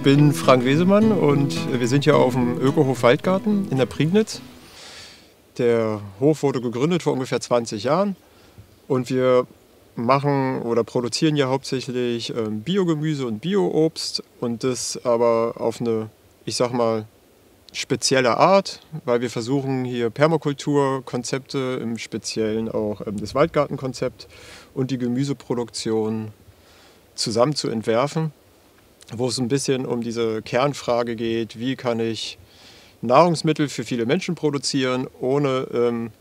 bin Frank Wesemann und wir sind hier auf dem Ökohof Waldgarten in der Prignitz. Der Hof wurde gegründet vor ungefähr 20 Jahren und wir machen oder produzieren hier hauptsächlich Biogemüse und Bioobst und das aber auf eine, ich sag mal, spezielle Art, weil wir versuchen hier Permakulturkonzepte, im Speziellen auch das Waldgartenkonzept und die Gemüseproduktion zusammen zu entwerfen, wo es ein bisschen um diese Kernfrage geht, wie kann ich Nahrungsmittel für viele Menschen produzieren, ohne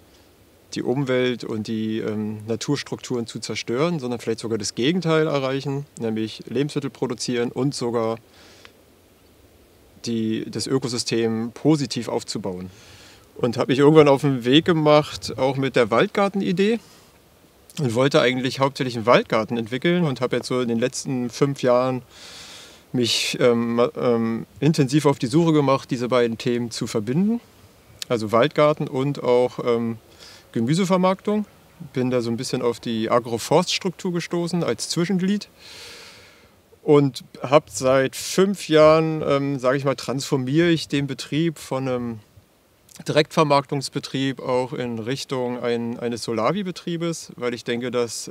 die Umwelt und die Naturstrukturen zu zerstören, sondern vielleicht sogar das Gegenteil erreichen, nämlich Lebensmittel produzieren und sogar das Ökosystem positiv aufzubauen. Und habe mich irgendwann auf den Weg gemacht, auch mit der Waldgarten-Idee und wollte eigentlich hauptsächlich einen Waldgarten entwickeln und habe jetzt so in den letzten 5 Jahren mich intensiv auf die Suche gemacht, diese beiden Themen zu verbinden. Also Waldgarten und auch Gemüsevermarktung. Bin da so ein bisschen auf die Agroforststruktur gestoßen als Zwischenglied. Und habe seit 5 Jahren, sage ich mal, transformiere ich den Betrieb von einem Direktvermarktungsbetrieb auch in Richtung eines Solavi-Betriebes, weil ich denke, dass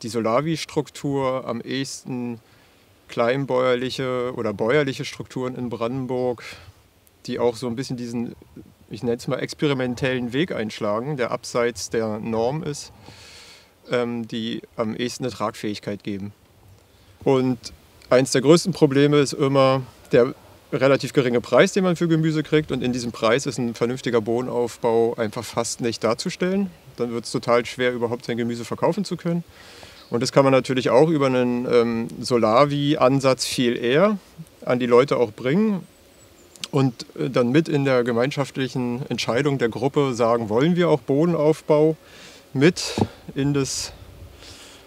die Solavi-Struktur am ehesten kleinbäuerliche oder bäuerliche Strukturen in Brandenburg, die auch so ein bisschen diesen, ich nenne es mal, experimentellen Weg einschlagen, der abseits der Norm ist, die am ehesten eine Tragfähigkeit geben. Und eins der größten Probleme ist immer der relativ geringe Preis, den man für Gemüse kriegt. Und in diesem Preis ist ein vernünftiger Bodenaufbau einfach fast nicht darzustellen. Dann wird es total schwer, überhaupt sein Gemüse verkaufen zu können. Und das kann man natürlich auch über einen Solavi-Ansatz viel eher an die Leute auch bringen. Und dann mit in der gemeinschaftlichen Entscheidung der Gruppe sagen, wollen wir auch Bodenaufbau mit in das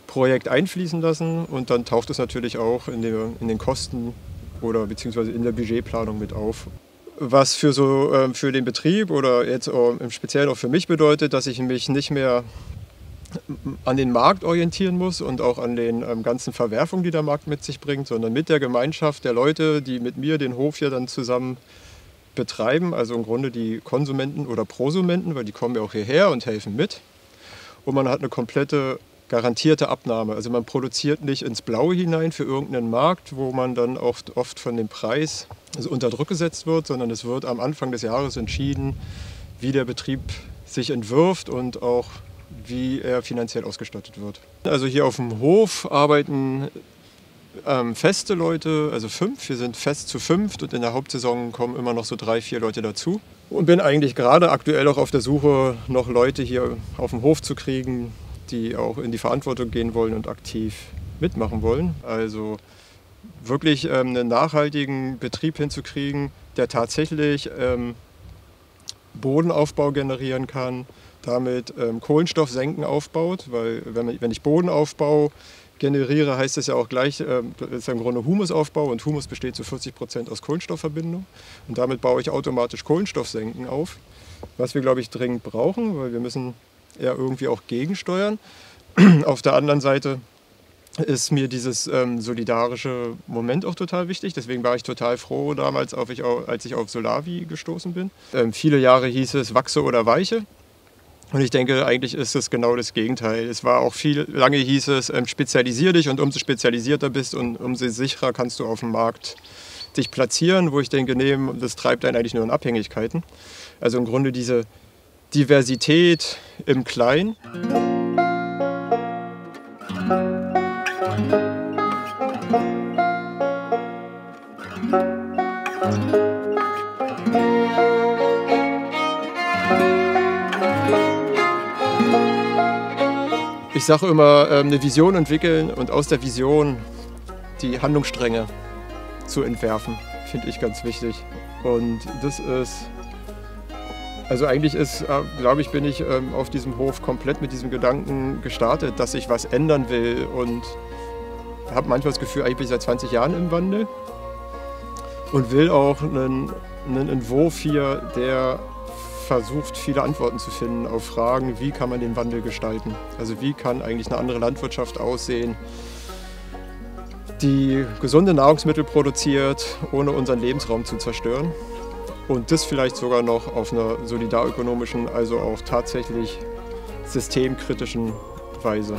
Projekt einfließen lassen. Und dann taucht es natürlich auch in den Kosten oder beziehungsweise in der Budgetplanung mit auf. Was für den Betrieb oder jetzt im Speziellen auch für mich bedeutet, dass ich mich nicht mehr an den Markt orientieren muss und auch an den ganzen Verwerfungen, die der Markt mit sich bringt, sondern mit der Gemeinschaft der Leute, die mit mir den Hof hier dann zusammen betreiben, also im Grunde die Konsumenten oder Prosumenten, weil die kommen ja auch hierher und helfen mit. Und man hat eine komplette garantierte Abnahme. Also man produziert nicht ins Blaue hinein für irgendeinen Markt, wo man dann oft von dem Preis unter Druck gesetzt wird, sondern es wird am Anfang des Jahres entschieden, wie der Betrieb sich entwirft und auch wie er finanziell ausgestattet wird. Also hier auf dem Hof arbeiten feste Leute, also 5. Wir sind fest zu 5 und in der Hauptsaison kommen immer noch so 3, 4 Leute dazu. Und bin eigentlich gerade aktuell auch auf der Suche, noch Leute hier auf dem Hof zu kriegen, die auch in die Verantwortung gehen wollen und aktiv mitmachen wollen. Also wirklich einen nachhaltigen Betrieb hinzukriegen, der tatsächlich Bodenaufbau generieren kann, damit Kohlenstoffsenken aufbaut, weil wenn ich Bodenaufbau generiere, heißt das ja auch gleich, das ist ja im Grunde Humusaufbau und Humus besteht zu 40% aus Kohlenstoffverbindung und damit baue ich automatisch Kohlenstoffsenken auf, was wir, glaube ich, dringend brauchen, weil wir müssen ja irgendwie auch gegensteuern. Auf der anderen Seite ist mir dieses solidarische Moment auch total wichtig. Deswegen war ich total froh damals, als ich auf Solavi gestoßen bin. Viele Jahre hieß es wachse oder weiche. Und ich denke, eigentlich ist es genau das Gegenteil. Es war auch lange hieß es, spezialisier dich und umso spezialisierter bist und umso sicherer kannst du auf dem Markt dich platzieren, wo ich denke, nee, das treibt einen eigentlich nur in Abhängigkeiten. Also im Grunde diese Diversität im Kleinen. Ich sage immer, eine Vision entwickeln und aus der Vision die Handlungsstränge zu entwerfen, finde ich ganz wichtig. Und das ist, also eigentlich glaube ich, bin ich auf diesem Hof komplett mit diesem Gedanken gestartet, dass ich was ändern will und habe manchmal das Gefühl, eigentlich bin ich seit 20 Jahren im Wandel und will auch einen Entwurf hier, der versucht, viele Antworten zu finden auf Fragen, wie kann man den Wandel gestalten. Also wie kann eigentlich eine andere Landwirtschaft aussehen, die gesunde Nahrungsmittel produziert, ohne unseren Lebensraum zu zerstören. Und das vielleicht sogar noch auf einer solidarökonomischen, also auch tatsächlich systemkritischen Weise.